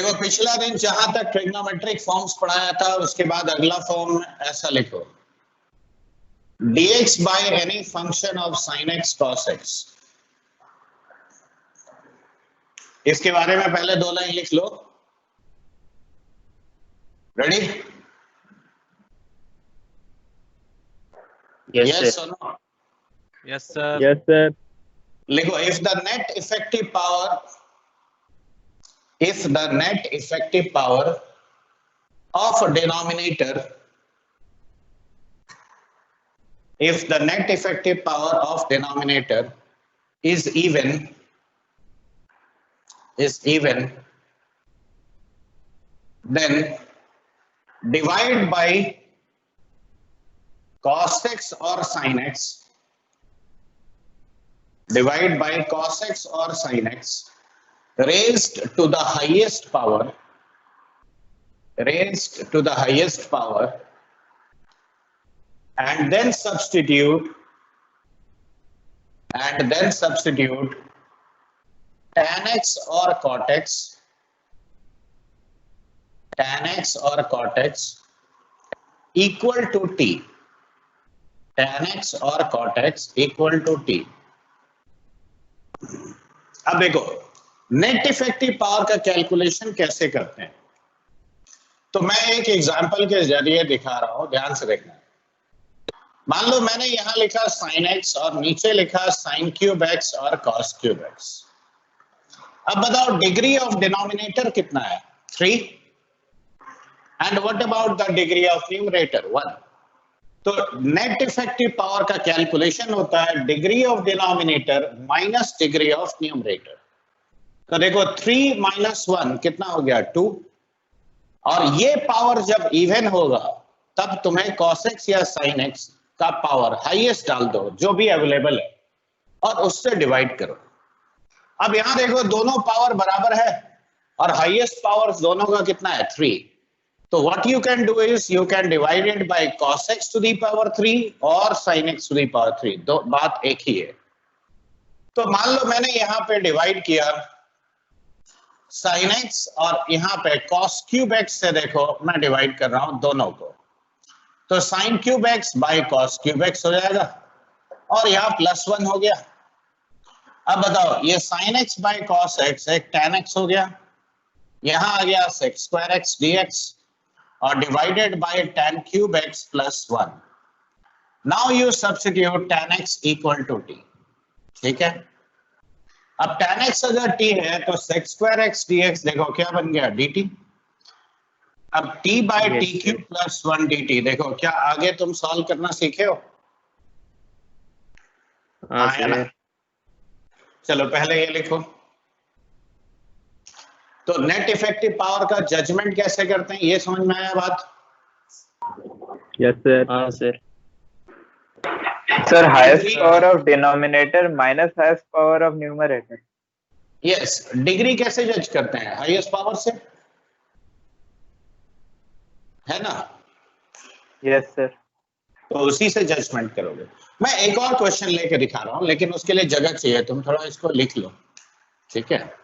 देखो पिछला दिन जहां तक ट्रिग्नोमेट्रिक फॉर्म्स पढ़ाया था उसके बाद अगला फॉर्म ऐसा लिखो, dx by any function of sin x cos x। इसके बारे में पहले दो लाइन लिख लो। Ready? Yes or no? Yes sir. Yes sir. लिखो if the net effective power of a denominator is even, then divide by cos x or sin x, raised to the highest power, and then substitute tan x or cot x equal to t, अब देखो net effective power का calculation कैसे करते हैं, तो मैं एक example के जरिए दिखा रहा हूं, ध्यान से देखना। मान लो मैंने यहां लिखा sin x और नीचे लिखा sin क्यूब x और cos क्यूब x। अब बताओ डिग्री ऑफ डिनोमिनेटर कितना है? 3। And what about the degree of numerator? 1। तो नेट इफेक्टिव पावर का कैलकुलेशन होता है degree of denominator minus degree of numerator. तो देखो 3 माइनस 1 कितना हो गया? 2। और ये पावर जब इवन होगा तब तुम्हें cos x या sin x का पावर हाईएस्ट डाल दो जो भी अवेलेबल है और उससे डिवाइड करो। अब यहां देखो दोनों पावर बराबर है और हाईएस्ट पावर दोनों का कितना है? 3। तो what you can do is you can divide it by cos x to the power 3 और sin x to the power 3। दो बात एक ही है। तो मान लो मैंने यहाँ पे डिवाइड किया sin x और यहाँ पे cos क्यूब x से देखो मैं डिवाइड कर रहा हूं दोनों को, तो sin cube x by cos cube x हो जाएगा और यहाँ +1 हो गया। अब बताओ ये sin x by cos x एक tan x हो गया, यहाँ आ गया sec स्क्वायर x dx और divided by tan cube x plus 1। Now you substitute tan x equal to t। ठीक है, अब tan x अगर t है तो sec स्क्वायर x dx देखो क्या बन गया? dt। अब t by t cube plus 1 dt देखो क्या आगे तुम सॉल्व करना सीखे हो? हाँ, चलो पहले ये लिखो। तो नेट इफेक्टिव पावर का जजमेंट कैसे करते हैं ये समझ में आया बात? Yes sir. हाँ sir. Sir, highest power of denominator minus highest power of numerator. Yes, degree कैसे जज करते हैं? हाईएस्ट पावर से, है ना? Yes sir. तो उसी से जजमेंट करोगे। मैं एक और क्वेश्चन लेके दिखा रहा हूं लेकिन उसके लिए जगह चाहिए, तुम थोड़ा इसको लिख लो। ठीक है,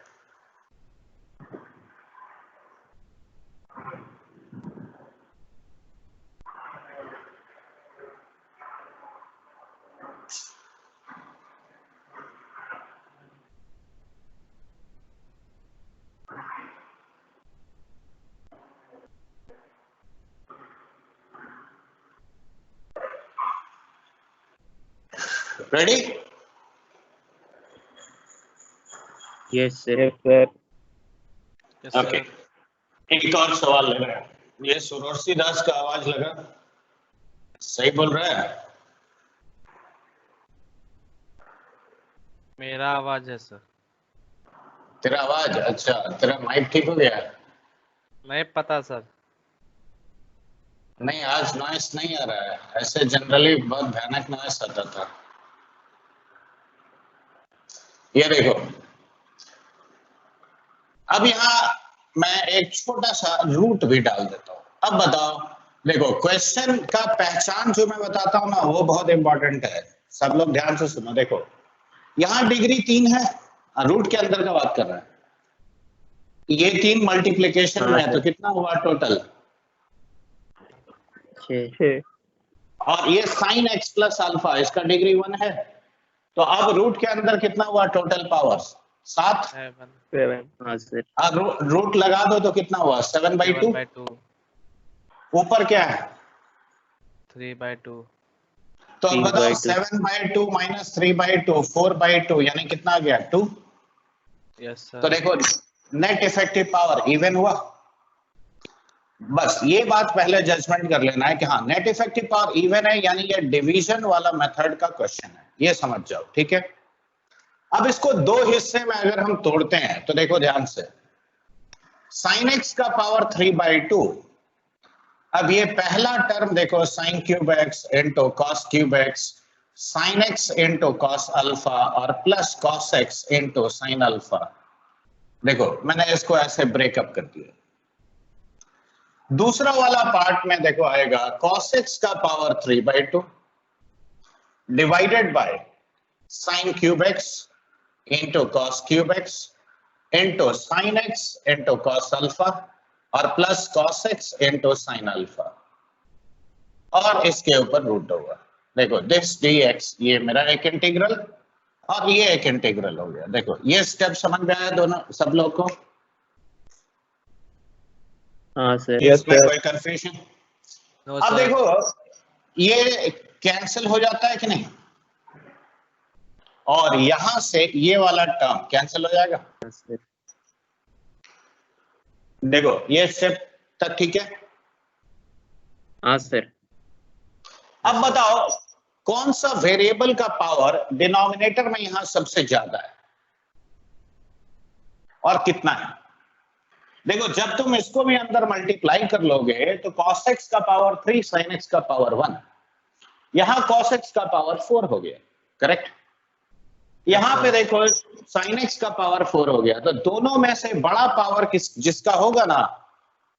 ready? Yes sir. Yes sir. Okay, एक और सवाल लग रहा है। ये सुरोर्सी दास का आवाज लगा, सही बोल रहा है? मेरा आवाज है सर। तेरा आवाज? अच्छा, तेरा माइक ठीक हो गया? नहीं पता सर। नहीं, आज नॉइस नहीं आ रहा है, ऐसे जनरली बहुत भयानक नॉइस आता था। ये देखो, अब यहाँ मैं एक छोटा सा रूट भी डाल देता हूँ। अब बताओ, देखो क्वेश्चन का पहचान जो मैं बताता हूँ ना वो बहुत इंपॉर्टेंट है, सब लोग ध्यान से सुनो। देखो यहाँ डिग्री 3 है, रूट के अंदर का बात कर रहा है। ये 3 मल्टीप्लिकेशन हाँ, में है तो सर। कितना हुआ टोटल? 6। और ये साइन x प्लस अल्फा, इसका डिग्री 1 है। तो अब रूट के अंदर कितना हुआ टोटल पावर्स? 7। 7 हाँ सर। अब रूट लगा दो तो कितना हुआ? 7/2। 7/2 ऊपर क्या है? 3/2 तो अब बताओ 3/2 7/2 माइनस 3/2 4/2 यानी कितना आ गया? 2। यस तो सर देखो नेट इफेक्टिव पावर इवन हुआ। बस ये बात पहले जजमेंट कर लेना है कि हाँ नेट इफेक्टिव पावर इवन है, यानी ये डिवीजन वाला मेथड का क्वेश्चन है, ये समझ जाओ, ठीक है। अब इसको 2 हिस्से में अगर हम तोड़ते हैं तो देखो ध्यान से, साइन x का पावर 3/2। अब ये पहला टर्म देखो sine cube x into cos cube x, sine x into cos alpha और plus cos x into sine alpha. देखो मैंने इसको ऐसे ब्रेकअप कर दिया। दूसरा वाला पार्ट में देखो आएगा cos x का power 3/2 divided by sine cube x into cos cube x into sine x into cos alpha और plus cos x into sine alpha और इसके ऊपर रूट होगा। देखो दिस dx, ये मेरा एक इंटीग्रल और ये एक इंटीग्रल हो गया। देखो ये स्टेप समझ में आया दोनों सब लोग को? हाँ सर। इसमें कोई कंफ्यूजन? नो अब सर देखो ये कैंसिल हो जाता है कि नहीं, और यहां से ये वाला टर्म कैंसिल हो जाएगा। हाँ सर। देखो ये स्टेप तक ठीक है। हाँ सर। अब बताओ कौन सा वेरिएबल का पावर डिनोमिनेटर में यहां सबसे ज्यादा है और कितना है? देखो जब तुम इसको भी अंदर मल्टीप्लाई कर लोगे तो cos x का पावर 3 sin x का पावर 1, यहां cos x का पावर 4 हो गया, करेक्ट। यहां पे देखो sin x का पावर 4 हो गया। तो दोनों में से बड़ा पावर किस जिसका होगा ना,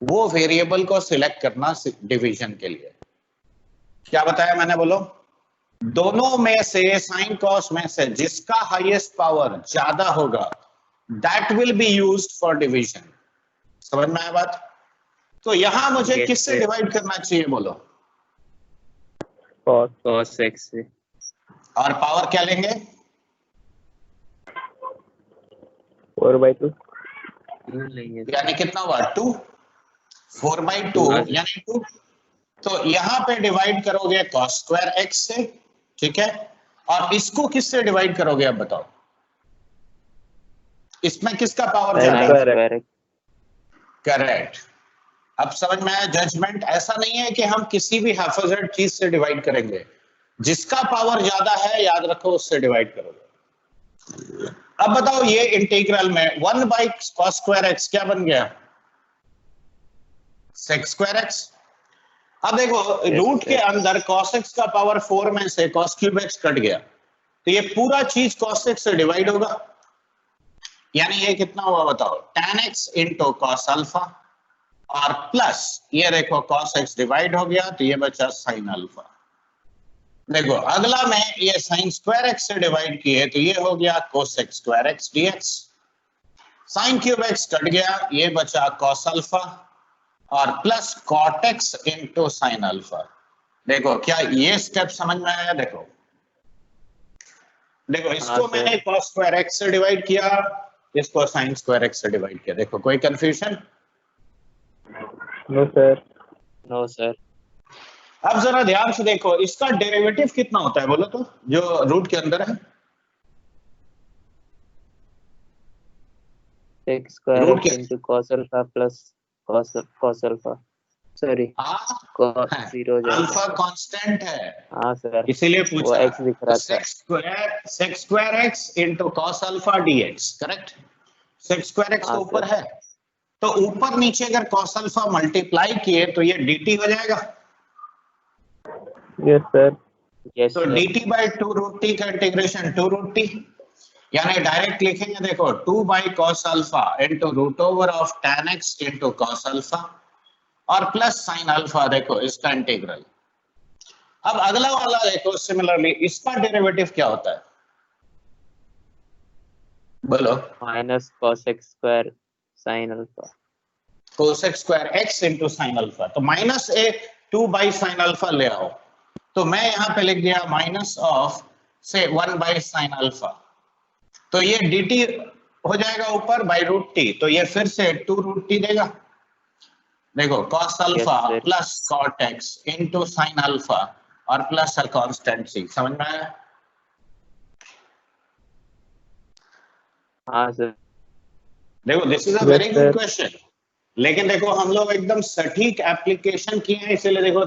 वो वेरिएबल को सिलेक्ट करना डिवीजन के लिए। क्या बताया मैंने, बोलो? दोनों में से साइन कॉस में से जिसका हाईएस्ट पावर ज्यादा होगा that will be used for division. समझ में आया बात? तो यहां मुझे Yes, किससे sir. डिवाइड करना चाहिए बोलो? cos x से। और पावर क्या लेंगे? 4/2 लेंगे। यानी कितना हुआ? 2। 4/2 हाँ। यानी 2। तो यहां पे डिवाइड करोगे cos स्क्वायर x से, ठीक है। और इसको किससे डिवाइड करोगे अब बताओ? इसमें किसका पावर ज्यादा है? करेक्ट। अब समझ में आया जजमेंट? ऐसा नहीं है कि हम किसी भी हाफिजर्ड चीज से डिवाइड करेंगे, जिसका पावर ज्यादा है याद रखो उससे डिवाइड करोगे। अब बताओ ये इंटीग्रल में 1/cos स्क्वायर x क्या बन गया? sec square x। अब देखो रूट के अंदर cos x का पावर 4 में से cos क्यूब x कट गया, तो ये पूरा चीज cos x से डिवाइड होगा। यानी ये कितना हुआ बताओ? tan x into cos alpha और प्लस ये देखो cos x डिवाइड हो गया तो ये बचा sin अल्फा। देखो अगला में ये sin स्क्वायर x से डिवाइड किए तो ये हो गया cosec square x dx। sin cube x cut गया, ये बचा cos अल्फा और plus cot x into sine alpha. देखो क्या ये स्टेप समझ में आया? देखो देखो इसको हाँ, मैंने cos स्क्वायर x से डिवाइड किया, इसको sin स्क्वायर x से डिवाइड किया। देखो कोई confusion? No sir. No sir. अब जरा ध्यान से देखो इसका डेरिवेटिव कितना होता है बोलो तो, जो रूट के अंदर है? x स्क्वायर रूट x के into cos alpha plus cos alpha, sorry cos 0 हो जाएगा। अल्फा कांस्टेंट है, हाँ सर। इसीलिए वो पूछा। x दिख रहा था। sec square x into cos alpha dx, correct. sec square x तो हाँ, ऊपर सर। है, तो ऊपर नीचे अगर cos अल्फा मल्टीप्लाई किए तो ये dt हो जाएगा। Yes sir. यस तो sir. dt by 2 root t का इंटीग्रेशन 2 रूट t, यानी डायरेक्ट लिखेंगे देखो 2 by cos alpha into root over of tan x into cos alpha और प्लस sin अल्फा, देखो इसका इंटीग्रल। अब अगला वाला देखो सिमिलरली इसका डेरिवेटिव क्या होता है बोलो? Minus cos x square sin alpha. Cosec square x into sine alpha. तो minus A 2 by sine alpha ले आओ, तो मैं यहाँ पे लिख दिया माइनस ऑफ से 1 बाई साइन अल्फा। तो ये dt हो जाएगा ऊपर बाई रूट टी, तो ये फिर से 2 रूट टी देगा। देखो cos alpha sir. Plus cot x into sine alpha और प्लस अ कांस्टेंट c। समझ में आया? हाँ सर। देखो this is a very good question, लेकिन देखो हम लोग एकदम सटीक एप्लीकेशन किए हैं, इसीलिए देखो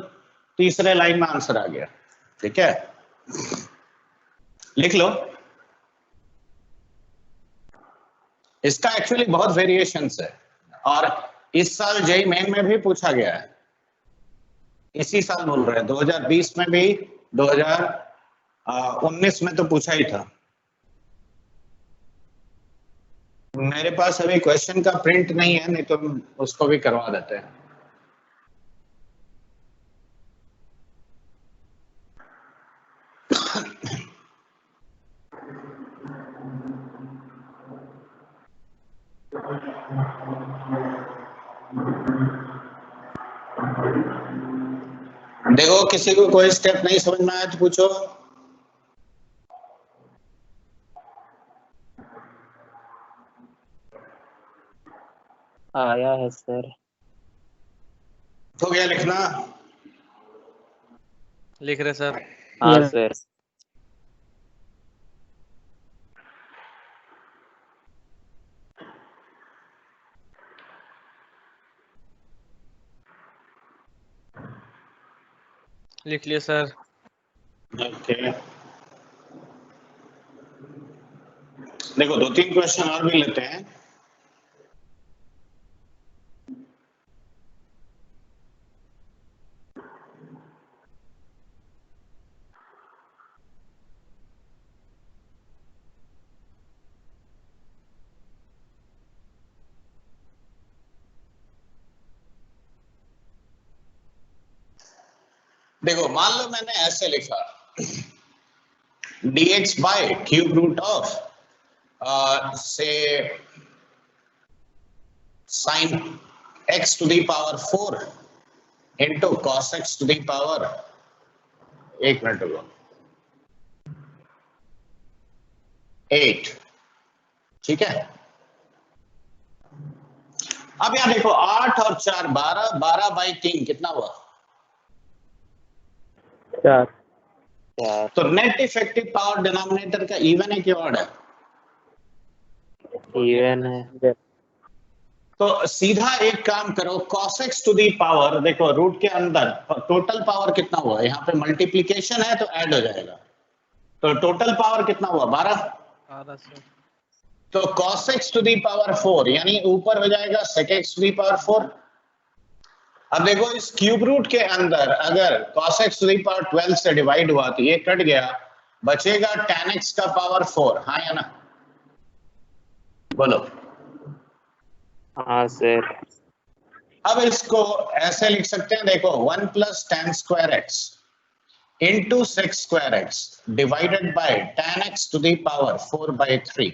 तीसरे लाइन में आंसर आ गया। ठीक है, लिख लो। इसका एक्चुअली बहुत वेरिएशंस है और इस साल जेईई मेन में भी पूछा गया है। इसी साल बोल रहे हैं 2020 में भी, 2019 में तो पूछा ही था। मेरे पास अभी क्वेश्चन का प्रिंट नहीं है, नहीं तो उसको भी करवा देते हैं। देखो किसी को कोई स्टेप नहीं समझ में आया तो पूछो। आया है सर। हो गया लिखना? लिख रहे सर। हाँ सर। लिख लिए सर। ओके, देखो 2-3 क्वेश्चन और भी लेते हैं। देखो मान लो मैंने ऐसे लिखा dx by cube root of से sine x to the power 4 into cos x to the power, एक मिनट रुको, 8। ठीक है, अब यहाँ देखो 8 और 4 12, 12 बाई 3 कितना हुआ? 4। तो नेट इफेक्टिव पावर डिनोमिनेटर का इवन है कि ऑड है? इवन है। तो सीधा एक काम करो, cos x to the power, देखो रूट के अंदर टोटल पावर कितना हुआ? यहाँ पे मल्टीप्लिकेशन है तो ऐड हो जाएगा, तो टोटल पावर कितना हुआ? 12। सर। तो cos x to the power 4 यानी ऊपर हो जाएगा sec x to the power 4। अब देखो इस क्यूब रूट के अंदर अगर cos x to the power 12 से डिवाइड हुआ तो ये कट गया, बचेगा tan x का पावर 4। हाँ या ना? बोलो। हाँ सर। अब इसको ऐसे लिख सकते हैं, देखो 1 plus tan square x into sec square x divided by tan x to the power 4 by 3।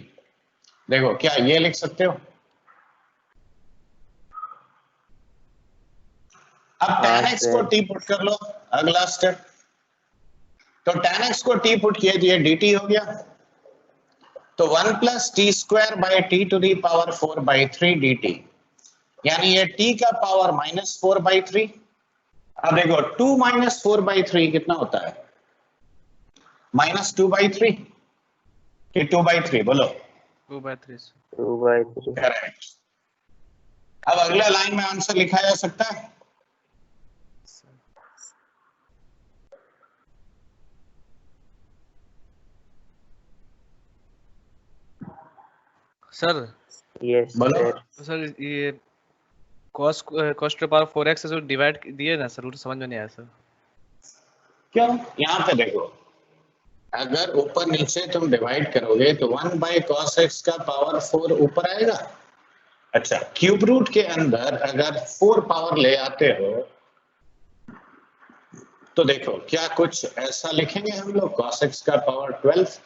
देखो क्या ये लिख सकते हो? अब tan x को t पुट कर लो, अगला स्टेप। तो tan x को t पुट किए तो ये dt हो गया, तो 1 plus t square by t to the power 4 by 3 dt, यानी ये t का पावर -4 बाई 3। अब देखो 2 माइनस 4 बाई 3 कितना होता है? -2 बाई 3 कि 2 बाई 3? बोलो। 2/3। 2/3। करेक्ट। अब अगला लाइन में आंसर लिखा जा सकता है? सर यस बोलो। सर ये cos टू पावर 4x से जो डिवाइड दिए ना सर, रूट समझ में नहीं आया सर। क्यों? यहाँ पे देखो, अगर ऊपर नीचे तुम डिवाइड करोगे तो 1 बाई cos x का पावर 4 ऊपर आएगा। अच्छा, क्यूब रूट के अंदर अगर 4 पावर ले आते हो तो देखो क्या कुछ ऐसा लिखेंगे हम लोग, cos x का पावर 12।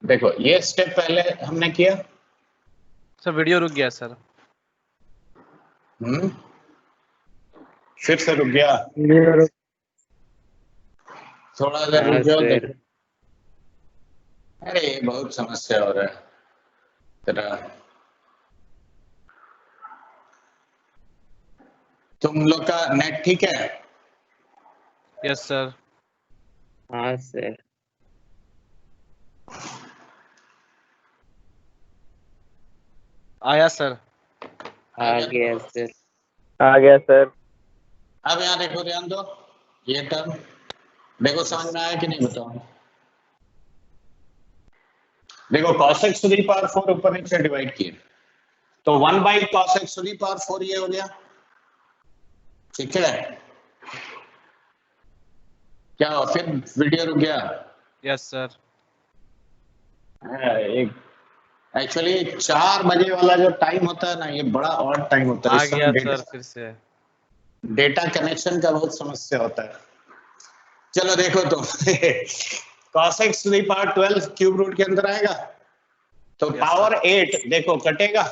देखो ये स्टेप पहले हमने किया। सर वीडियो रुक गया सर। फिर से रुक गया, थोड़ा देर रुक जाओ। देखो अरे बहुत समस्या हो रहा है तेरा। तुम लोग का नेट ठीक है? Yes sir. हाँ सर। आया सर। आ गया सर। आ गया सर। अब यहाँ देखो, ध्यान दो, ये टर्म देखो समझ में आया कि नहीं बताओ। देखो cos x to the power 4 ऊपर नीचे डिवाइड किए तो 1 by cos x to the power 4 ये हो गया, ठीक है? क्या फिर वीडियो रुक गया? Yes sir. एक एक्चुअली 4 बजे वाला जो टाइम होता है ना, ये बड़ा ऑड टाइम होता है। आ इस गया समय सर फिर से। डेटा कनेक्शन का बहुत समस्या होता है। चलो देखो तो cos x to the power 12 cube root के अंदर आएगा तो Yes, पावर 8 देखो कटेगा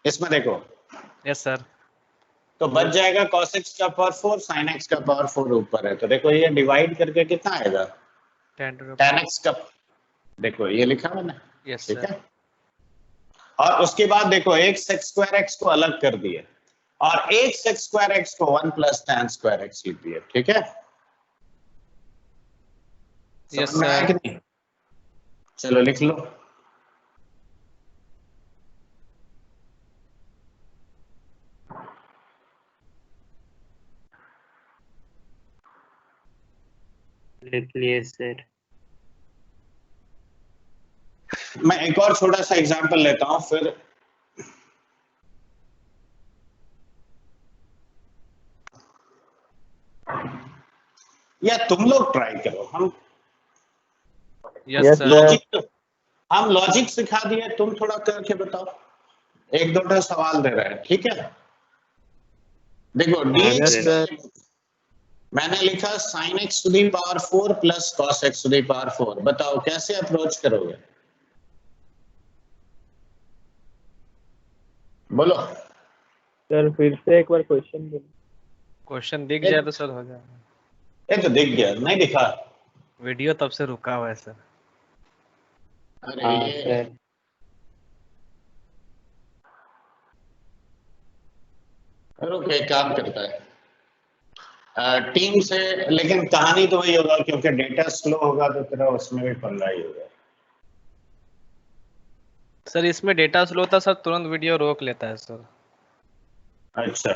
इसमें, देखो यस सर। तो बच जाएगा cos x का पावर 4, sin x का पावर 4 ऊपर है, तो देखो ये डिवाइड करके कितना आएगा 10 x का, देखो ये लिखा मैंने। यस ठीक सर। है, और उसके बाद देखो एक sec स्क्वायर x को अलग कर दिए और एक sec स्क्वायर x को 1 प्लस tan स्क्वायर x लिख दिए, ठीक है? यस समझ में आया कि नहीं? चलो लिख लो। लिख लिए सर। मैं एक और छोटा सा एग्जांपल लेता हूं फिर। या तुम लोग ट्राई करो, हम यस सर। लॉजिक, हम लॉजिक सिखा दिए, तुम थोड़ा करके बताओ। एक दो सवाल दे रहे हैं, ठीक है? देखो dx मैंने लिखा sin x to the power 4 plus cos x to the power 4, बताओ कैसे अप्रोच करोगे? बोलो सर फिर से एक बार क्वेश्चन बोलो। क्वेश्चन दिख जाए तो सर हो जाएगा। ये तो दिख गया, नहीं दिखा? वीडियो तब से रुका हुआ है सर। अरे हाँ सर। रुक, एक काम करता है टीम से, लेकिन कहानी तो वही होगा क्योंकि डेटा स्लो होगा तो तेरा उसमें भी पंगा ही होगा। सर इसमें डेटा स्लो था सर, तुरंत वीडियो रोक लेता है सर। अच्छा,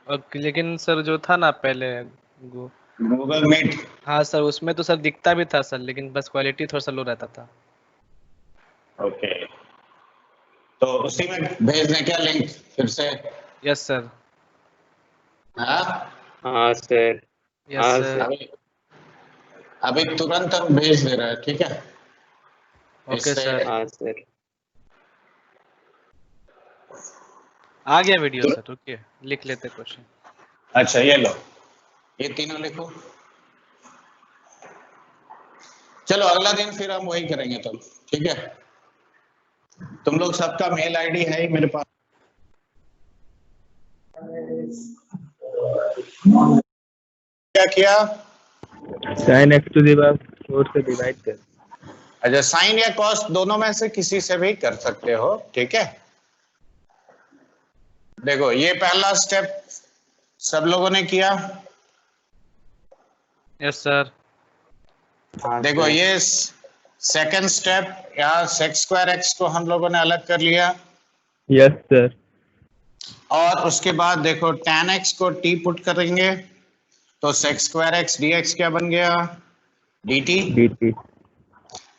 और लेकिन सर जो था ना पहले गूगल मीट, हाँ सर उसमें तो सर दिखता भी था सर, लेकिन बस क्वालिटी थोड़ा सा लो रहता था। ओके, तो उसी में भेज दें क्या लिंक फिर से? Yes sir. हाँ हाँ सर। यस हाँ सर। अभी अभी तुरंत हम भेज दे रहे हैं, ठीक है? Okay sir. हाँ सर। आ गया वीडियो सर, रुकिए लिख लेते क्वेश्चन। अच्छा ये लो, ये तीनों लिखो। चलो अगला दिन फिर हम वही करेंगे तुम, ठीक है? तुम लोग सबका मेल आईडी है ही मेरे पास। क्या किया? sin x to the power 4 से डिवाइड कर। अच्छा, साइन या कॉस दोनों में से किसी से भी कर सकते हो, ठीक है? देखो ये पहला स्टेप सब लोगों ने किया। Yes sir. देखो ये सेकंड स्टेप, यहाँ sec स्क्वायर x को हम लोगों ने अलग कर लिया। Yes sir. और उसके बाद देखो tan x को t पुट करेंगे तो sec स्क्वायर x dx क्या बन गया? dt। dt।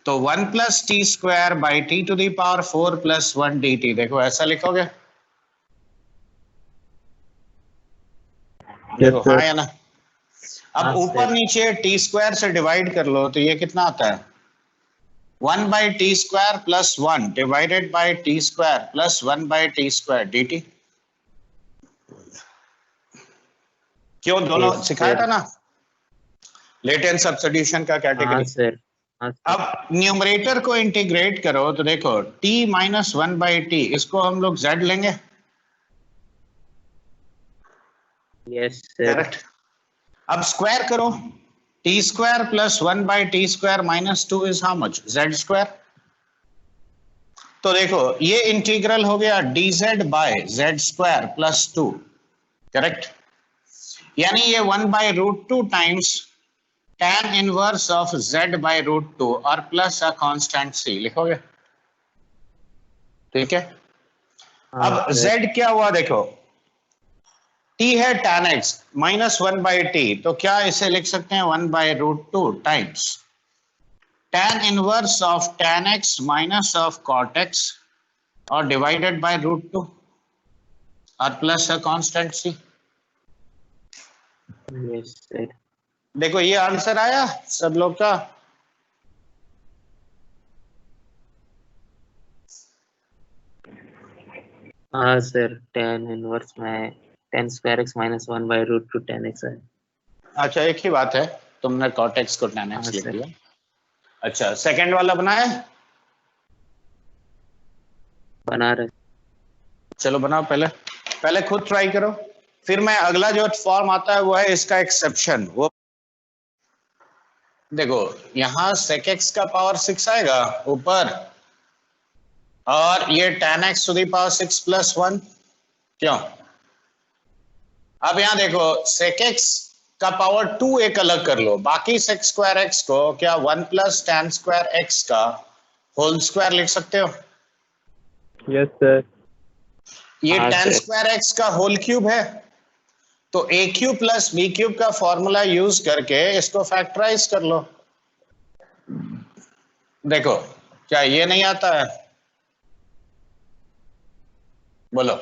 तो 1 plus t square by t to the power 4 plus 1 dt, देखो ऐसा लिखोगे? देखो हाँ या ना? अब ऊपर नीचे टी स्क्वायर से डिवाइड कर लो तो ये कितना आता है? 1 by t square plus 1 divided by t square plus 1 by t square dt। क्यों, दोनों सिखाया था ना लेटेंट सब्स्टिट्यूशन का कैटेगरी। हाँ सर। अब न्यूमरेटर को इंटीग्रेट करो तो देखो t माइनस 1 बाई टी, इसको हम लोग z लेंगे Yes, sir. करेक्ट। अब स्क्वायर करो, t square plus 1 by t square minus 2 is how much? Z square. तो देखो ये इंटीग्रल हो गया dz by z square plus 2, correct. यानी ये 1 by root 2 times tan inverse of z by root 2 और प्लस अ कांस्टेंट c लिखोगे, ठीक है। अब z क्या हुआ देखो, t है tan x minus 1 by t, तो क्या इसे लिख सकते हैं 1 by root 2 times tan inverse of tan x minus of cot x और डिवाइडेड बाय रूट 2 और plus a constant c। Yes, sir. देखो ये आंसर आया सब लोग का। हाँ सर, tan इनवर्स में tan square x minus 1 by root 2 tan x है। अच्छा एक ही बात है, तुमने cot x को tan x हाँ, लिख सर। दिया। अच्छा सेकंड वाला बनाए, बना रहे। चलो बनाओ, पहले पहले खुद ट्राई करो, फिर मैं अगला जो फॉर्म आता है वो है इसका एक्सेप्शन। वो देखो यहां sec x का पावर 6 आएगा ऊपर और ये tan x to the power 6 plus 1, क्यों? अब यहां देखो sec x का पावर 2 एक अलग कर लो, बाकी sec स्क्वायर x को क्या 1 प्लस tan स्क्वायर x का होल स्क्वायर लिख सकते हो? Yes sir. ये हाँ, tan सर। स्क्वायर x का होल क्यूब है, तो ए क्यूब प्लस बी क्यूब का फॉर्मूला यूज करके इसको फैक्टराइज कर लो। देखो क्या ये नहीं आता है? बोलो।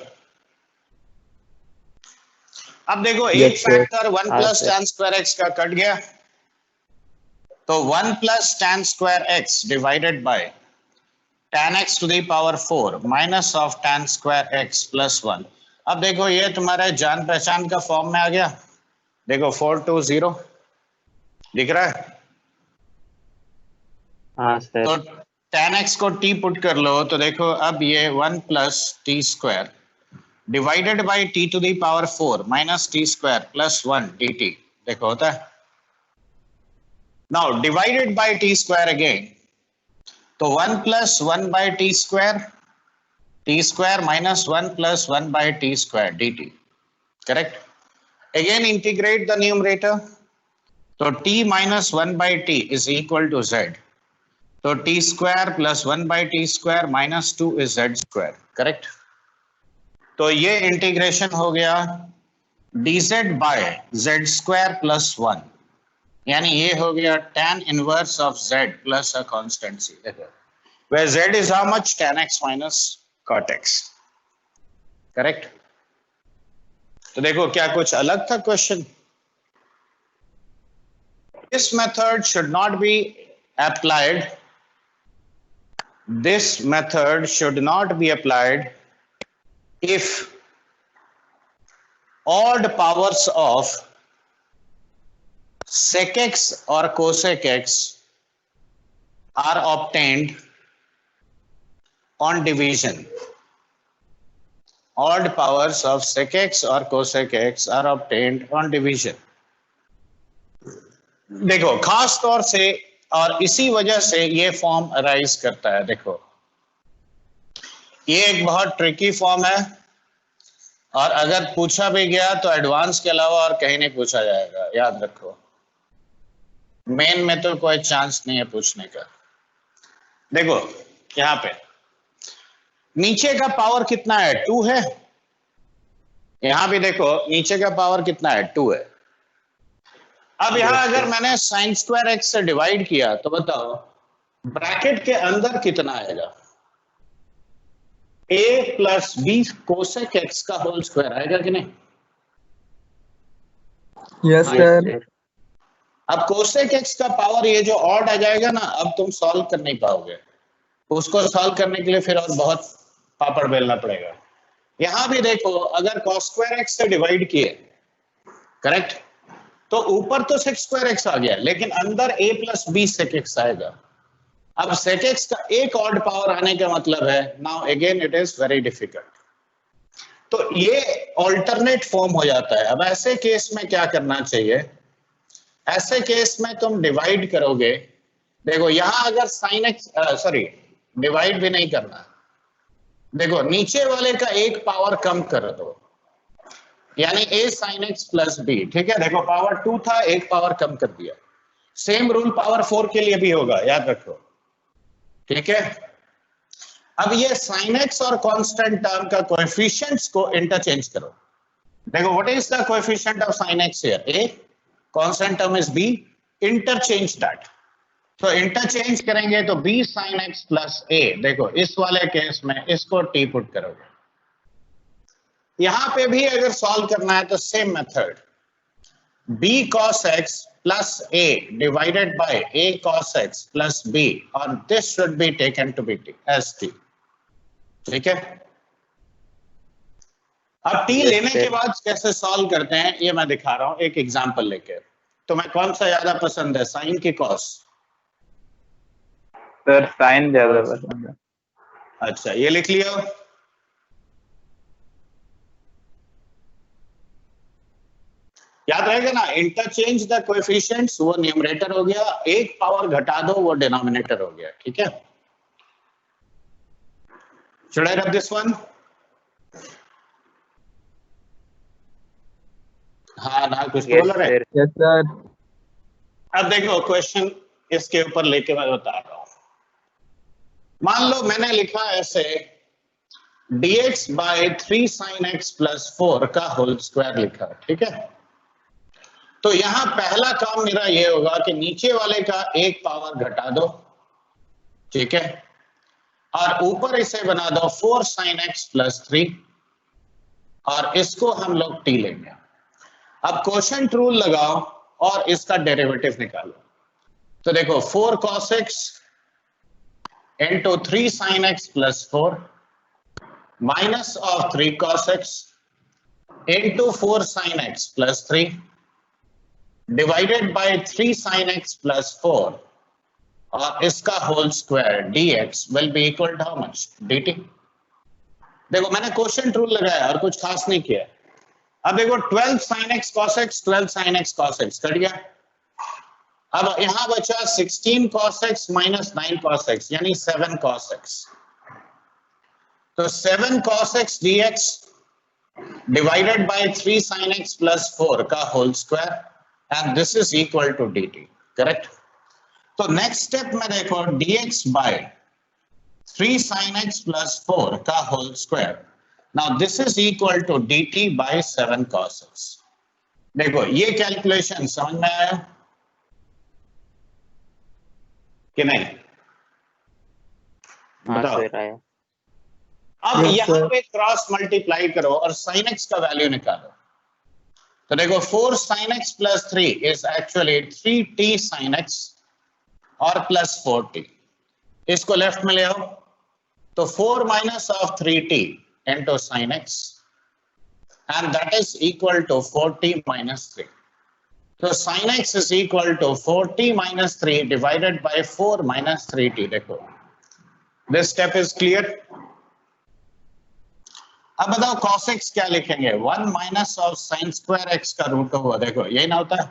अब देखो एक Yes, sir. फैक्टर 1 हाँ, plus sir. tan square x का कट गया, तो 1 plus tan square x divided by tan x to the power 4 minus of tan square x plus 1। अब देखो ये तुम्हारे जान पहचान का फॉर्म में आ गया। देखो 420 दिख रहा है, हाँ सर। तो tan x को t पुट कर लो, तो देखो अब ये 1 plus t square divided by t to the power 4 minus T square plus 1 dt, देखो होता है। Now divided by t square again, तो 1 plus 1 by t square minus 1 plus 1 by t square dt, correct. Again integrate the numerator, तो t minus 1 by t is equal to z, तो t square plus 1 by t square minus 2 is z square, correct. तो ये integration हो गया dz by z square plus 1, यानी ये हो गया tan inverse of z plus a constant c, देखो where z is how much? tan x minus cot x, correct. तो देखो क्या कुछ अलग था question? This method should not be applied. This method should not be applied if odd powers of sec x or cosec x are obtained on division. Odd powers of sec x or cosec x are obtained on division. देखो खास तौर से और इसी वजह से ये form arise करता है। देखो ये एक बहुत ट्रिकी फॉर्म है और अगर पूछा भी गया तो एडवांस के अलावा और कहीं नहीं पूछा जाएगा, याद रखो। मेन में तो कोई चांस नहीं है पूछने का। देखो यहाँ पे नीचे का पावर कितना है? 2 है। यहां भी देखो नीचे का पावर कितना है? 2 है। अब यहां अगर मैंने साइन स्क्वायर एक्स से डिवाइड किया तो बताओ ब्रैकेट के अंदर कितना आएगा? a plus b cosec x का होल स्क्वायर आएगा कि नहीं? Yes sir. अब कोसेक एक्स का पावर ये जो ऑड आ जाएगा ना, अब तुम सॉल्व कर नहीं पाओगे। उसको सॉल्व करने के लिए फिर और बहुत पापड़ बेलना पड़ेगा। यहां भी देखो अगर cos स्क्वायर एक्स से डिवाइड किए, करेक्ट, तो ऊपर तो sec स्क्वायर एक्स आ गया, लेकिन अंदर a plus b sec x आएगा। अब sec एक्स का एक ऑड पावर आने का मतलब है, now again it is very difficult. तो ये ऑल्टरनेट फॉर्म हो जाता है। अब ऐसे केस में क्या करना चाहिए, ऐसे केस में तुम डिवाइड करोगे, देखो यहां अगर साइन एक्स, सॉरी डिवाइड भी नहीं करना, देखो नीचे वाले का एक पावर कम कर दो, यानी a sin x plus b, ठीक है। देखो पावर 2 था, एक पावर कम कर दिया। सेम रूल पावर 4 के लिए भी होगा, याद रखो, ठीक है। अब ये sin x और कांस्टेंट टर्म का कोएफिशिएंट्स को इंटरचेंज करो। देखो what is the coefficient of sin x here, a, constant term is b, interchange that. तो इंटरचेंज करेंगे तो b sin x plus a, देखो इस वाले केस में इसको t पुट करोगे। यहां पे भी अगर सॉल्व करना है तो same method, b cos x plus a divided by a cos x plus b, और this should be taken to be as t, ठीक है। अब t लेने के बाद कैसे सॉल्व करते हैं ये मैं दिखा रहा हूं एक एग्जांपल लेके। तो मैं कौन सा ज्यादा पसंद है, साइन की कॉस? सर साइन ज्यादा पसंद है। अच्छा ये लिख लिया। याद रहेगा ना, इंटरचेंज द कोएफिशिएंट्स, वो न्यूमरेटर हो गया, एक पावर घटा दो वो डिनोमिनेटर हो गया, ठीक है। Should I rub this one? हाँ ना, कुछ बोल रहे? Yes sir. अब देखो क्वेश्चन इसके ऊपर लेके मैं बता रहा हूं। मान लो मैंने लिखा ऐसे, dx by 3 sin x plus 4 का होल स्क्वायर लिखा, ठीक है। तो यहां पहला काम मेरा ये होगा कि नीचे वाले का एक पावर घटा दो, ठीक है, और ऊपर इसे बना दो 4 sin x प्लस 3, और इसको हम लोग t लेंगे। अब कोशेंट रूल लगाओ और इसका डेरिवेटिव निकालो। तो देखो 4 cos x into 3 sin x plus 4 minus of 3 cos x into 4 sin x plus 3 divided by 3 sin x plus 4, और इसका whole square dx will be equal to how much? dt। देखो मैंने कोशेंट रूल लगाया और कुछ खास नहीं किया। अब देखो 12 sin x cos x, 12 sin x cos x cut गया। अब यहां बचा 16 cos x minus 9 cos x, यानी 7 cos x। तो 7 cos x dx divided by 3 sin x plus 4 का whole square, and this is equal to dt, correct. तो next step में देखो dx by 3 sin x plus 4 का whole square, now this is equal to dt by 7 cos x। देखो ये calculation समझ में आया कि नहीं? बताओ। अब यहां पे क्रॉस मल्टीप्लाई करो और sin x का वैल्यू निकालो। तो देखो 4 sin x plus 3 is actually 3t sin x और प्लस 4t। इसको लेफ्ट में ले आओ, तो 4 minus of 3t into sin x, and that is equal to 4t minus 3। तो sin x is equal to 4t minus 3 divided by 4 minus 3t। देखो this step is clear। अब बताओ cos x क्या लिखेंगे, 1 minus of sin square x का root होगा, देखो यही ना होता है,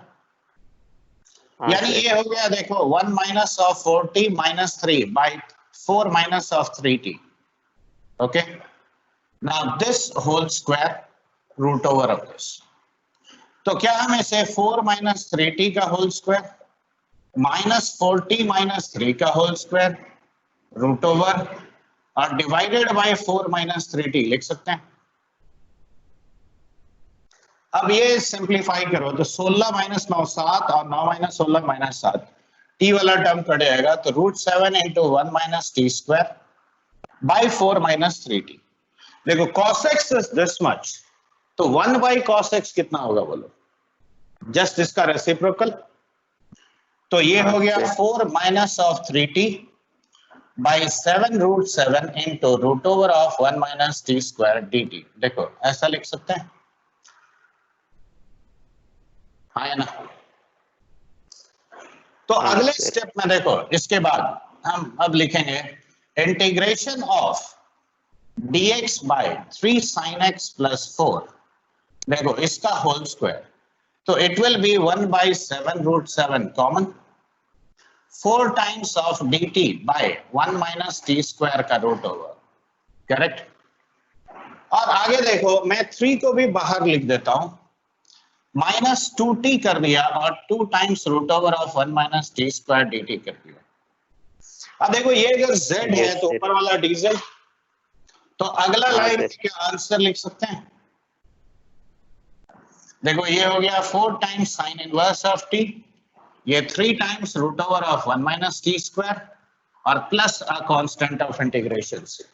यानी ये हो गया देखो 1 minus of 4t minus 3 by 4 minus of 3t, okay। now this whole square root over of this, तो क्या हम इसे 4 minus 3t का whole square minus 4t minus 3 का होल स्क्वायर रूट ओवर और डिवाइडेड बाय 4 minus 3t लिख सकते हैं। अब ये सिंप्लीफाई करो तो 16 minus 9 7 और 9 minus 16 minus 7, t वाला टर्म कट जाएगा, तो √7 into 1 minus t square by 4 minus 3t। देखो cos x is this much, तो 1 by cos x कितना होगा बोलो, जस्ट इसका रेसिप्रोकल। तो ये हो गया 4 minus of 3t by 7 √7 into root over of 1 minus t square dt। देखो ऐसा लिख सकते हैं, हाँ है ना। तो अगले स्टेप में देखो, इसके बाद हम अब लिखेंगे integration of dx by 3 sin x plus 4, देखो इसका होल स्क्वायर, तो it will be 1 by 7 root 7 common, 4 times of dt by 1 minus t square का रूट ओवर, करेक्ट। और आगे देखो मैं 3 को भी बाहर लिख देता हूं, माइनस 2t कर दिया और 2 times root over of 1 minus T square dt कर दिया। अब देखो ये अगर z है तो ऊपर वाला dz, तो अगला लाइन क्या आंसर लिख सकते हैं, देखो ये हो गया 4 times sine inverse of t, ये 3 times root over of 1 minus T square और plus a constant of integration से।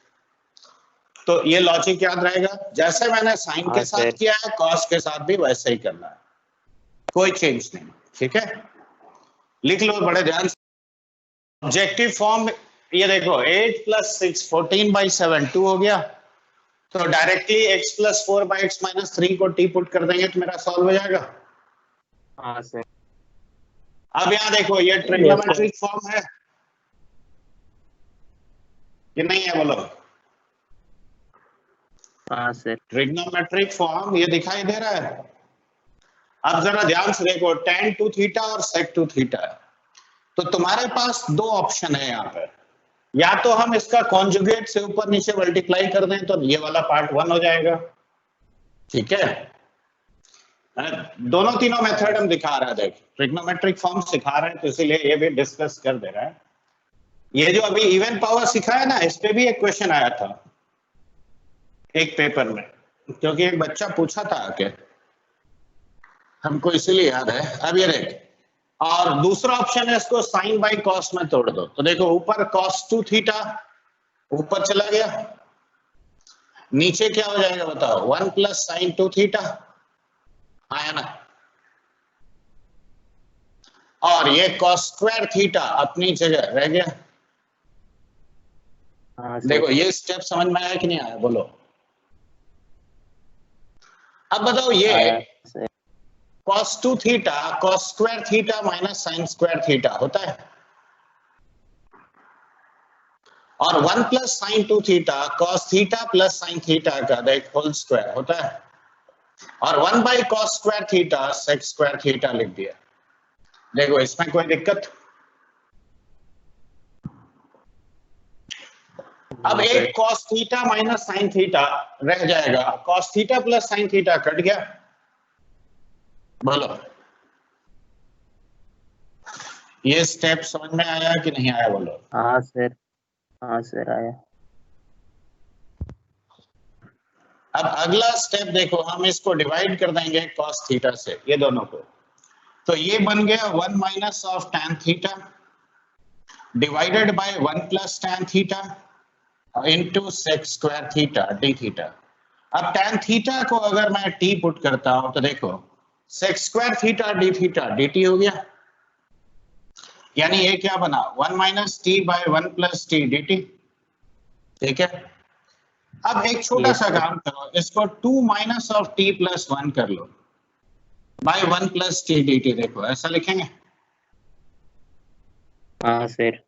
तो ये लॉजिक याद रहेगा, जैसे मैंने साइन के साथ किया है कॉस के साथ भी वैसे ही करना है, कोई चेंज नहीं, ठीक है। लिख लो बड़े ध्यान से। ऑब्जेक्टिव फॉर्म ये देखो 8 + 6 14 by 7 2 हो गया, तो डायरेक्टली x + 4 by x - 3 को t पुट कर देंगे तो मेरा सॉल्व हो जाएगा। हाँ सर। अब यहाँ देखो ये ट्रिग्नोमेट्रिक फॉर्म है कि नहीं है, बोलो। हाँ सर। ट्रिग्नोमेट्रिक फॉर्म ये दिखाई दे रहा है। अब जरा ध्यान से देखो tan to थीटा और sec to थीटा है, तो तुम्हारे पास दो ऑप्शन है यहाँ पर, या तो हम इसका कॉन्जुगेट से ऊपर नीचे मल्टीप्लाई कर दें तो ये वाला पार्ट 1 हो जाएगा, ठीक है। दोनों तीनों मेथड हम दिखा रहे हैं, देख ट्रिग्नोमेट्रिक फॉर्म सिखा रहे हैं तो इसीलिए ये भी डिस्कस कर दे रहा है। ये जो अभी इवन पावर सिखाया ना, इस पे भी एक क्वेश्चन आया था एक पेपर में, क्योंकि एक बच्चा पूछा था आके, हमको इसीलिए याद है। अब ये देख, और दूसरा ऑप्शन है इसको साइन बाई कॉस में तोड़ दो, तो देखो ऊपर cos 2 थीटा ऊपर चला गया, नीचे क्या हो जाएगा बताओ, 1 + sin 2 थीटा आया ना, और ये cos स्क्वायर थीटा अपनी जगह रह गया। देखो ये स्टेप समझ में आया कि नहीं आया, बोलो। अब बताओ ये cos 2 theta cos square theta minus sin square theta होता है, और 1 + sin 2 theta cos theta + sin theta का देख होल स्क्वायर होता है, और 1 by cos square theta sec square theta लिख दिया। देखो इसमें कोई दिक्कत? अब एक cos theta minus sin theta रह जाएगा, cos theta + sin theta cut गया, बोलो ये स्टेप समझ में आया कि नहीं आया, बोलो। हाँ सर, हाँ सर आया। अब अगला स्टेप देखो, हम इसको डिवाइड कर देंगे cos थीटा से, ये दोनों को, तो ये बन गया 1 minus of tan theta divided by 1 + tan theta into sec square theta d theta. अब tan थीटा को अगर मैं t पुट करता हूं तो देखो sec square theta d theta dt हो गया, यानी ये क्या बना 1 minus t bye 1 + t dt, ठीक है। अब एक छोटा सा काम करो, इसको 2 माइनस ऑफ t + 1 कर लो बाय 1 + t dt, देखो ऐसा लिखेंगे। हाँ सर।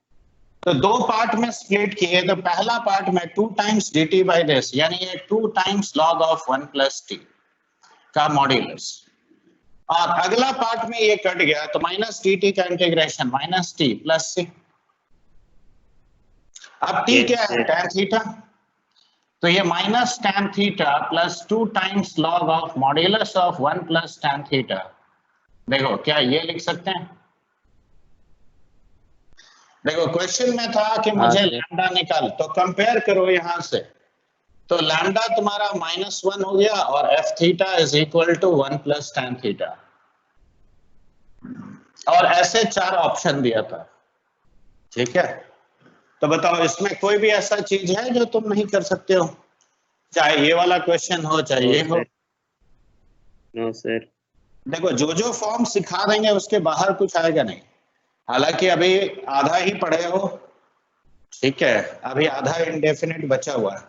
तो दो पार्ट में स्प्लिट किए, तो पहला पार्ट में 2 टाइम्स dt बाय दिस, यानी ये 2 टाइम्स log ऑफ 1 + t का मॉड्यूलस, और अगला पार्ट में ये कट गया तो माइनस dt का इंटीग्रेशन माइनस t + c। अब t क्या है, tan थीटा, तो ये minus tan theta + 2 times log of modulus of 1 + tan theta. देखो क्या ये लिख सकते हैं? देखो क्वेश्चन में था कि मुझे लैम्डा निकाल, तो कंपेयर करो यहां से, तो लैम्डा तुम्हारा -1 हो गया और f theta is equal to 1 + tan theta, और ऐसे 4 ऑप्शन दिया था, ठीक है। तो बताओ इसमें कोई भी ऐसा चीज है जो तुम नहीं कर सकते हो, चाहे ये वाला क्वेश्चन हो चाहे ये हो? No sir. देखो जो फॉर्म सिखा देंगे उसके बाहर कुछ आएगा नहीं, हालांकि अभी आधा ही पढ़े हो, ठीक है, अभी आधा इंडेफिनिट बचा हुआ है।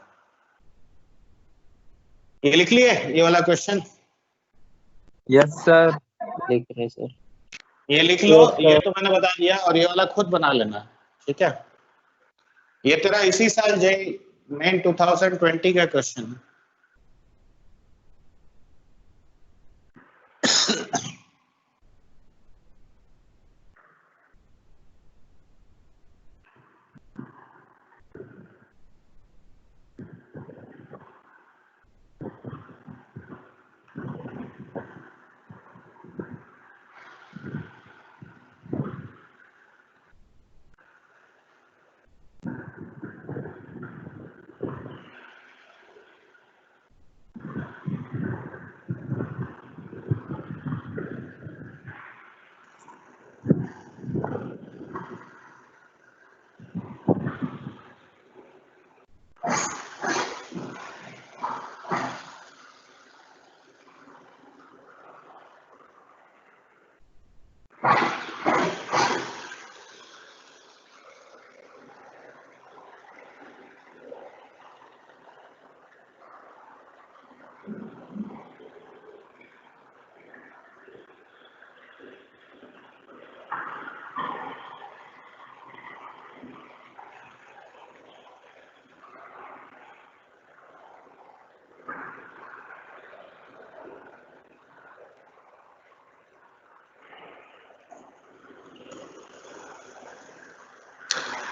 ये लिख लिए ये वाला क्वेश्चन? Yes sir. लिख रहे सर। ये लिख लो, ये तो मैंने बता दिया, और ये वाला खुद बना लेना, ठीक है। ये तेरा इसी साल मेन 2020 का क्वेश्चन।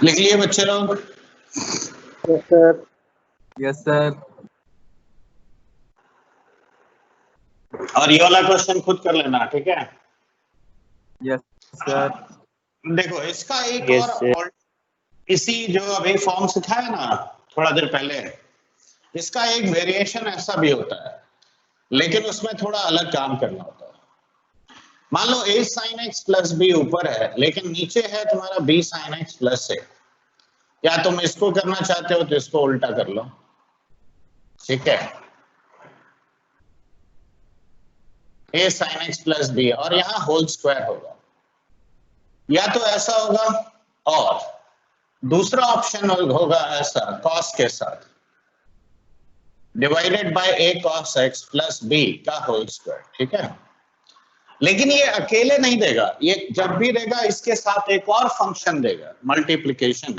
लिख लिए बच्चे लोग? Yes sir. Yes sir. और ये वाला क्वेश्चन खुद कर लेना, ठीक है? Yes sir. देखो इसका एक Yes, और इसी जो अभी फॉर्म सिखाया ना थोड़ा देर पहले, इसका एक वेरिएशन ऐसा भी होता है, लेकिन उसमें थोड़ा अलग काम करना होता है। मान लो a sin x plus b ऊपर है, लेकिन नीचे है तुम्हारा b sin x plus a। या तुम इसको करना चाहते हो तो इसको उल्टा कर लो, ठीक है? a sin x plus b और यहाँ होल स्क्वायर होगा, या तो ऐसा होगा, और दूसरा ऑप्शन होगा ऐसा cos के साथ divided by a cos x plus b का होल स्क्वायर, ठीक है? लेकिन ये अकेले नहीं देगा, ये जब भी देगा इसके साथ एक और फंक्शन देगा मल्टीप्लिकेशन।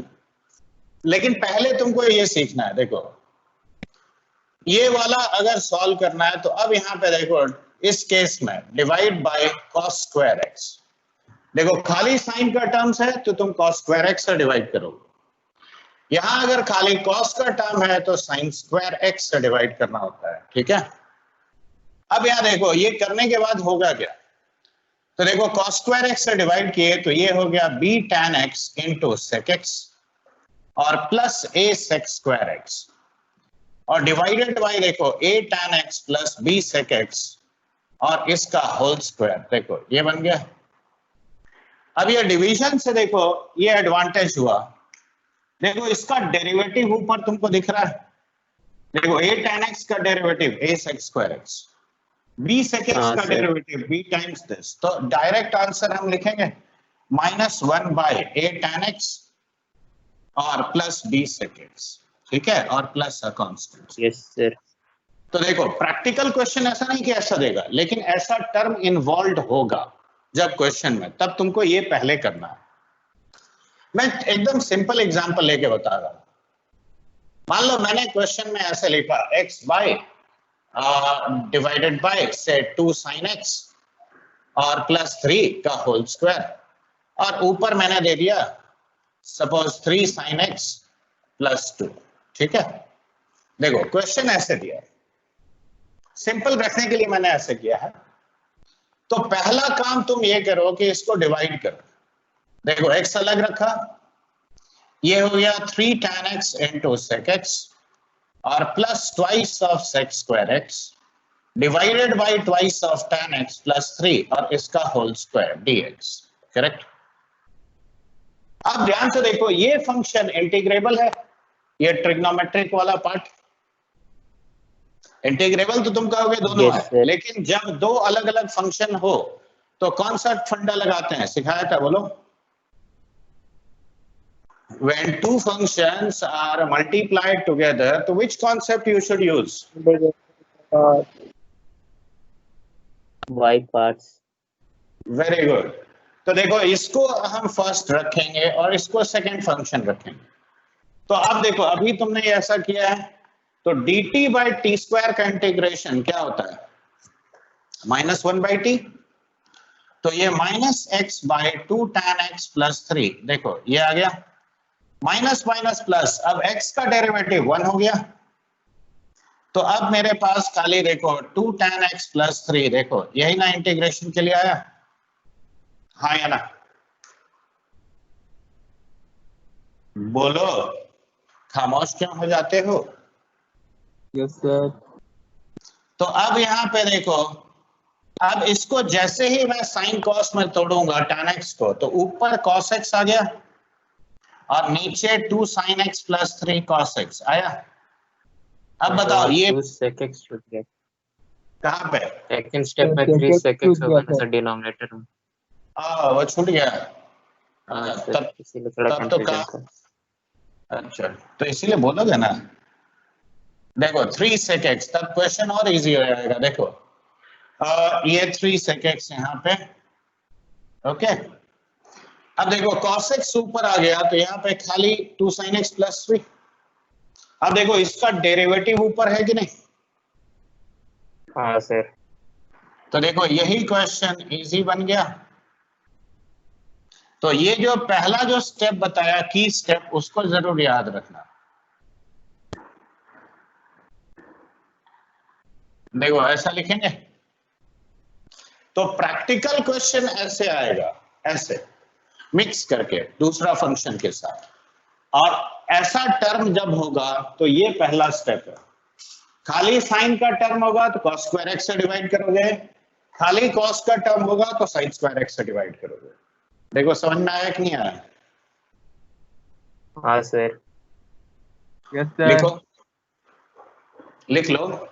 लेकिन पहले तुमको ये सीखना है, देखो ये वाला अगर सॉल्व करना है तो अब यहाँ पे देखो इस केस में divide by cos square x। देखो खाली साइन का टर्म्स है तो तुम cos स्क्वायर x से डिवाइड करोगे, यहां अगर खाली cos का टर्म है तो sin स्क्वायर x से डिवाइड करना होता है, ठीक है? अब यहां देखो ये करने के बाद होगा क्या, तो देखो cos स्क्वायर x से डिवाइड किए तो ये हो गया b tan x into sec x और plus a sec square x और डिवाइडेड बाय देखो a tan x plus b sec x और इसका होल स्क्वायर। देखो ये बन गया। अब ये डिवीजन से देखो ये एडवांटेज हुआ, देखो इसका डेरिवेटिव ऊपर तुमको दिख रहा है, देखो a tan x का derivative a sec square x, b sec x का डेरिवेटिव b टाइम्स दिस, तो डायरेक्ट आंसर हम लिखेंगे -1 बाय a tan x और प्लस b sec x, ठीक है? और plus a constant. Yes sir. तो देखो प्रैक्टिकल क्वेश्चन ऐसा नहीं कि ऐसा देगा, लेकिन ऐसा टर्म इन्वॉल्व होगा जब क्वेश्चन में, तब तुमको ये पहले करना है। मैं एकदम सिंपल एग्जांपल लेके बता रहा हूं। मान लो मैंने क्वेश्चन में ऐसे लिखा x बाय डिवाइडेड बाय से 2 sin x और प्लस 3 का होल स्क्वायर, और ऊपर मैंने दे दिया सपोज 3 sin x प्लस 2, ठीक है? देखो क्वेश्चन ऐसे दिया है, सिंपल रखने के लिए मैंने ऐसे किया है। तो पहला काम तुम ये करो कि इसको डिवाइड करो। देखो x अलग रखा, ये हो गया 3 tan x into sec x और plus twice of sec square x divided bye twice of tan x plus 3 और इसका होल स्क्वायर dx, करेक्ट? अब ध्यान से देखो ये फंक्शन इंटीग्रेबल है, ये ट्रिग्नोमेट्रिक वाला पार्ट इंटीग्रेबल तो तुम कहोगे दोनों है, लेकिन जब दो अलग अलग फंक्शन हो तो कौन सा फंडा लगाते हैं, सिखाया था, बोलो? When two functions are multiplied together, to which concept you should use? y parts। Very good. तो देखो इसको हम फर्स्ट रखेंगे और इसको सेकंड फंक्शन रखेंगे। तो अब देखो अभी तुमने ऐसा किया है, तो dt बाई टी स्क्वायर का इंटीग्रेशन क्या होता है, -1/t। तो ये -x/2 tan x प्लस 3, देखो ये आ गया, माइनस माइनस प्लस, अब x का डेरिवेटिव 1 हो गया। तो अब मेरे पास खाली देखो 2 tan x प्लस 3, देखो यही ना इंटीग्रेशन के लिए आया, हाँ या ना, बोलो, खामोश क्यों हो जाते हो? Yes, sir. तो अब यहाँ पे देखो, अब इसको जैसे ही मैं साइन कॉस में तोड़ूंगा tan x को, तो ऊपर cos x आ गया और नीचे 2 sin x plus 3 cos x आया। अब बताओ ये 2 sec x छूट गया, कहाँ पे, सेकंड स्टेप में 3 sec x होगा ना सर डिनोमिनेटर में। वो छूट गया। हाँ सर, तब इसीलिए थोड़ा तब तो कंफ्यूजन का, था। अच्छा तो इसीलिए बोलोगे ना, देखो 3 sec x, तब क्वेश्चन और इजी हो जाएगा। देखो ये 3 sec x यहाँ पे, ओके। अब देखो cos x ऊपर आ गया, तो यहाँ पे खाली 2 sin x प्लस 3। अब देखो इसका डेरिवेटिव ऊपर है कि नहीं, हाँ सर। तो देखो यही क्वेश्चन इजी बन गया। तो ये जो पहला जो स्टेप बताया की स्टेप, उसको जरूर याद रखना। देखो ऐसा लिखेंगे तो प्रैक्टिकल क्वेश्चन ऐसे आएगा, ऐसे मिक्स करके दूसरा फंक्शन के साथ, और ऐसा टर्म जब होगा तो ये पहला स्टेप है। खाली साइन का टर्म होगा तो cos स्क्वायर x से डिवाइड करोगे, खाली cos का टर्म होगा तो sin स्क्वायर x से डिवाइड करोगे। देखो समझ में आया कि नहीं आया? हाँ सर। Yes, sir. लिखो, लिख लो।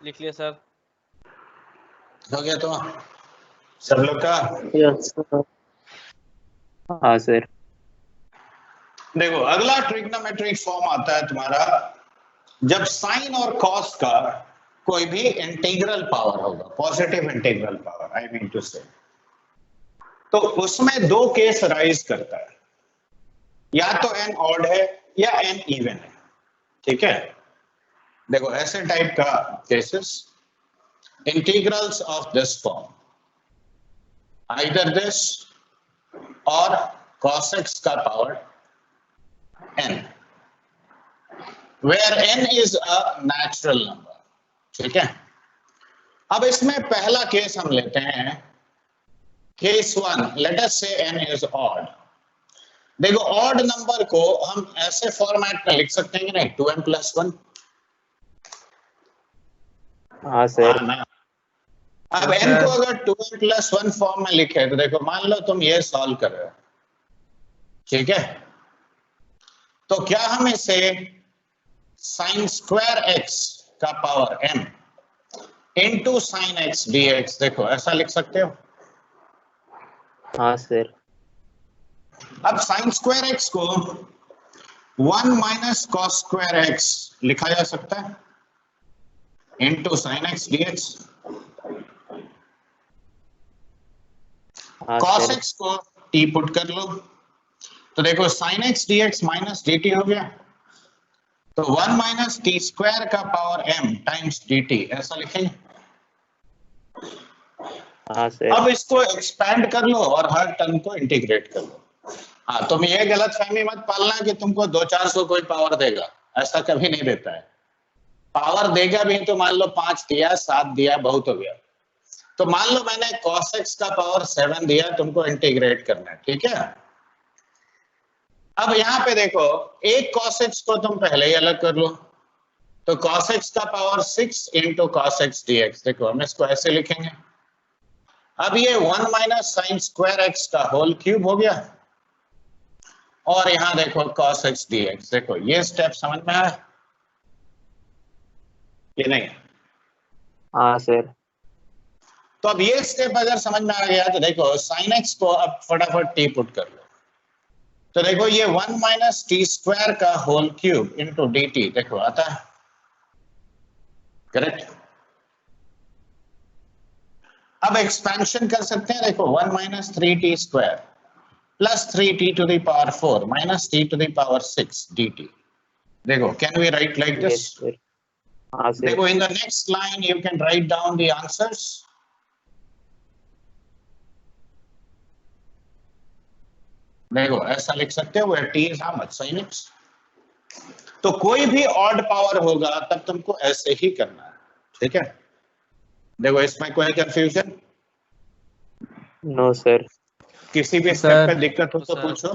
लिख लिया सर। हो गया तो सब लोग का? Yes sir. हाँ सर। देखो अगला ट्रिग्नोमेट्रिक फॉर्म आता है तुम्हारा, जब साइन और कॉस का कोई भी इंटीग्रल पावर होगा, positive integral power I mean two से, तो उसमें दो केस राइज करता है, या तो n ऑड है या n इवन है, ठीक है। देखो ऐसे टाइप का cases, integrals of this form, either this और cos x का power n, where n is a natural number, ठीक है। अब इसमें पहला केस हम लेते हैं, केस 1, लेट अस से n is odd। देखो ऑड नंबर को हम ऐसे फॉर्मेट में लिख सकते हैं कि नहीं, 2n + 1। हाँ सर। अब n को अगर 2n + 1 फॉर्म में लिखे, तो देखो मान लो तुम ये सॉल्व कर रहे हो, ठीक है, तो क्या हम इसे sin स्क्वायर x का power m into sine x dx, देखो ऐसा लिख सकते हो। हाँ सर। अब sin स्क्वायर x को 1 माइनस cos स्क्वायर x लिखा जा सकता है इंटू साइन x dx। हाँ cos सर। x को t पुट कर लो, तो देखो sin x dx minus dt हो गया, तो 1 माइनस टी स्क्वायर का पावर m टाइम्स dt, ऐसा लिखेंगे। हाँ सर। अब इसको एक्सपैंड कर लो और हर टर्म को इंटीग्रेट कर लो। हाँ, तुम ये गलत फहमी मत पालना कि तुमको 2-400 कोई पावर देगा, ऐसा कभी नहीं देता है। पावर देगा भी तो मान लो 5 दिया, 7 दिया, बहुत हो गया। तो मान लो मैंने cos x का पावर 7 दिया, तुमको इंटीग्रेट करना है, ठीक है। अब यहाँ पे देखो, एक cos x को तुम पहले ही अलग कर लो, तो cos x का power 6 into cos x dx, देखो हम इसको ऐसे लिखेंगे। अब ये 1 माइनस साइन स्क्वायर x का होल क्यूब हो गया, और यहाँ देखो cos x dx, देखो ये स्टेप समझ में आया कि नहीं? हाँ सर। तो अब ये स्टेप अगर समझ में आ गया तो देखो sin x को अब फटाफट t पुट कर लो, तो देखो ये 1 माइनस टी स्क्वायर का whole cube into d t, देखो आता है, करेक्ट। अब एक्सपेंशन कर सकते हैं, देखो 1 minus 3t square plus 3t to the power 4 minus t to the power 6 dt, देखो can we write like this? हाँ सर। देखो in the next line you can write down the answers. देखो ऐसा लिख सकते हो, where t is how much, sin x। तो कोई भी ऑड पावर होगा तब तुमको ऐसे ही करना है, ठीक है। देखो इसमें कोई कंफ्यूजन? No sir. किसी भी सर। स्टेप पे दिक्कत हो तो सर। पूछो।